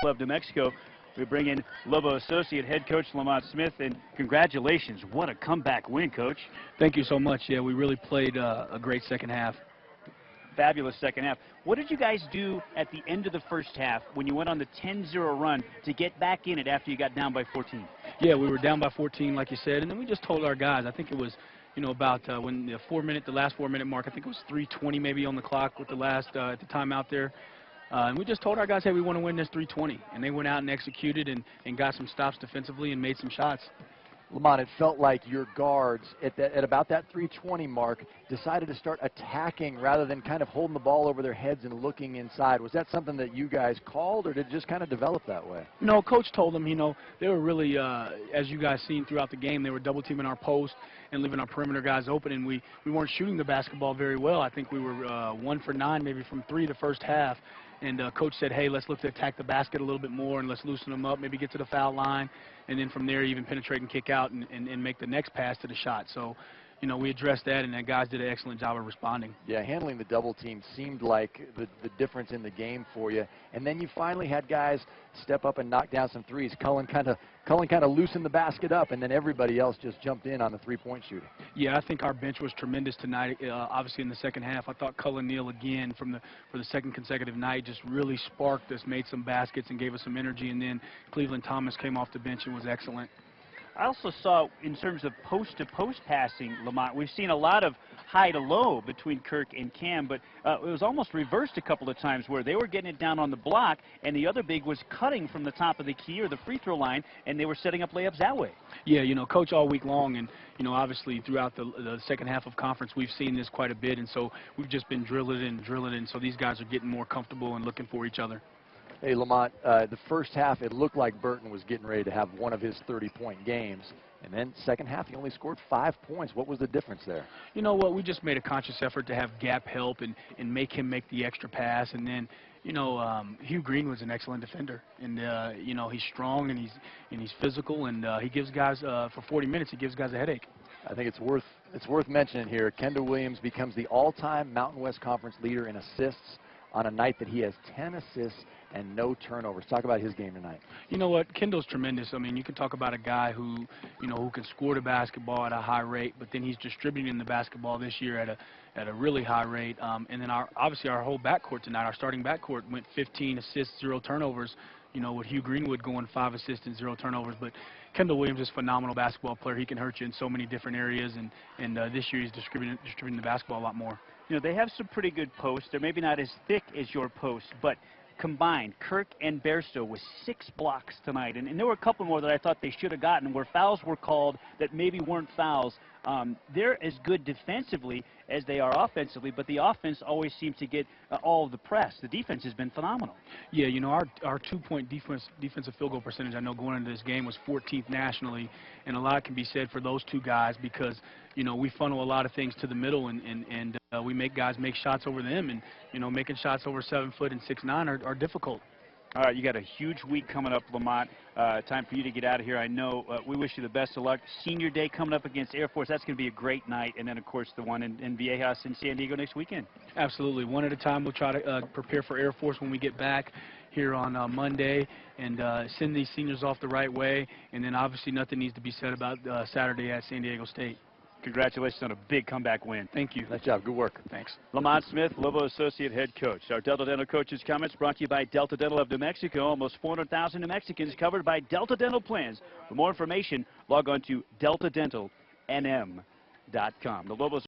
of New Mexico. We bring in Lobo Associate Head Coach Lamont Smith, and congratulations. What a comeback win, Coach. Thank you so much. Yeah, we really played a great second half. Fabulous second half. What did you guys do at the end of the first half when you went on the 10-0 run to get back in it after you got down by 14? Yeah, we were down by 14, like you said, and then we just told our guys, I think it was, about when the last 4-minute mark, I think it was 3:20 maybe on the clock with the last at the timeout there. And we just told our guys, hey, we want to win this 3:20. And they went out and executed and got some stops defensively and made some shots. Lamont, it felt like your guards at about that 3:20 mark decided to start attacking rather than kind of holding the ball over their heads and looking inside. Was that something that you guys called, or did it just kind of develop that way? No, Coach told them, they were really, as you guys seen throughout the game, they were double teaming our post and leaving our perimeter guys open, and we weren't shooting the basketball very well. I think we were 1 for 9 maybe from 3 the first half. And Coach said, hey, let's look to attack the basket a little bit more and let's loosen them up, maybe get to the foul line, and then from there even penetrate and kick out and make the next pass to the shot. So, we addressed that, and the guys did an excellent job of responding. Yeah, handling the double team seemed like the difference in the game for you. And then you finally had guys step up and knock down some threes. Cullen kind of loosened the basket up, and then everybody else just jumped in on the three-point shooting. Yeah, I think our bench was tremendous tonight. Obviously, in the second half, I thought Cullen Neal again for the second consecutive night just really sparked us, made some baskets, and gave us some energy. And then Cleveland Thomas came off the bench and was excellent. I also saw, in terms of post-to-post passing, Lamont, we've seen a lot of high-to-low between Kirk and Cam, but it was almost reversed a couple of times where they were getting it down on the block, and the other big was cutting from the top of the key or the free throw line, and they were setting up layups that way. Yeah, Coach all week long, and, obviously throughout the second half of conference, we've seen this quite a bit, and so we've just been drilling and so these guys are getting more comfortable and looking for each other. Hey, Lamont, the first half, it looked like Burton was getting ready to have one of his 30-point games. And then second half, he only scored 5 points. What was the difference there? You know what? We just made a conscious effort to have gap help and make him make the extra pass. And then, Hugh Green was an excellent defender. And, he's strong and he's physical. And he gives guys, for 40 minutes, he gives guys a headache. I think it's worth mentioning here. Kendall Williams becomes the all-time Mountain West Conference leader in assists on a night that he has 10 assists and no turnovers. Talk about his game tonight. You know what? Kendall's tremendous. I mean, you can talk about a guy who can score the basketball at a high rate, but then he's distributing the basketball this year at a really high rate. And then obviously our whole backcourt tonight, our starting backcourt went 15 assists, 0 turnovers. With Hugh Greenwood going 5 assists and 0 turnovers. But Kendall Williams is a phenomenal basketball player. He can hurt you in so many different areas, and this year he's distributing the basketball a lot more. They have some pretty good posts. They're maybe not as thick as your posts, but combined, Kirk and Bairstow with 6 blocks tonight. And there were a couple more that I thought they should have gotten where fouls were called that maybe weren't fouls. They're as good defensively as they are offensively, but the offense always seems to get all of the press. The defense has been phenomenal. Yeah, our 2-point defensive field goal percentage, I know going into this game, was 14th nationally, and a lot can be said for those two guys because, we funnel a lot of things to the middle, and we make guys make shots over them, and, making shots over 7 foot and 6'9" are difficult. All right, you got a huge week coming up, Lamont. Time for you to get out of here. I know we wish you the best of luck. Senior Day coming up against Air Force. That's going to be a great night. And then, of course, the one in Viejas in San Diego next weekend. Absolutely. One at a time. We'll try to prepare for Air Force when we get back here on Monday and send these seniors off the right way. And then, obviously, nothing needs to be said about Saturday at San Diego State. Congratulations on a big comeback win. Thank you. Nice job. Good work. Thanks. Lamont Smith, Lobo Associate Head Coach. Our Delta Dental Coaches comments brought to you by Delta Dental of New Mexico. Almost 400,000 New Mexicans covered by Delta Dental plans. For more information, log on to deltadentalnm.com. The Lobos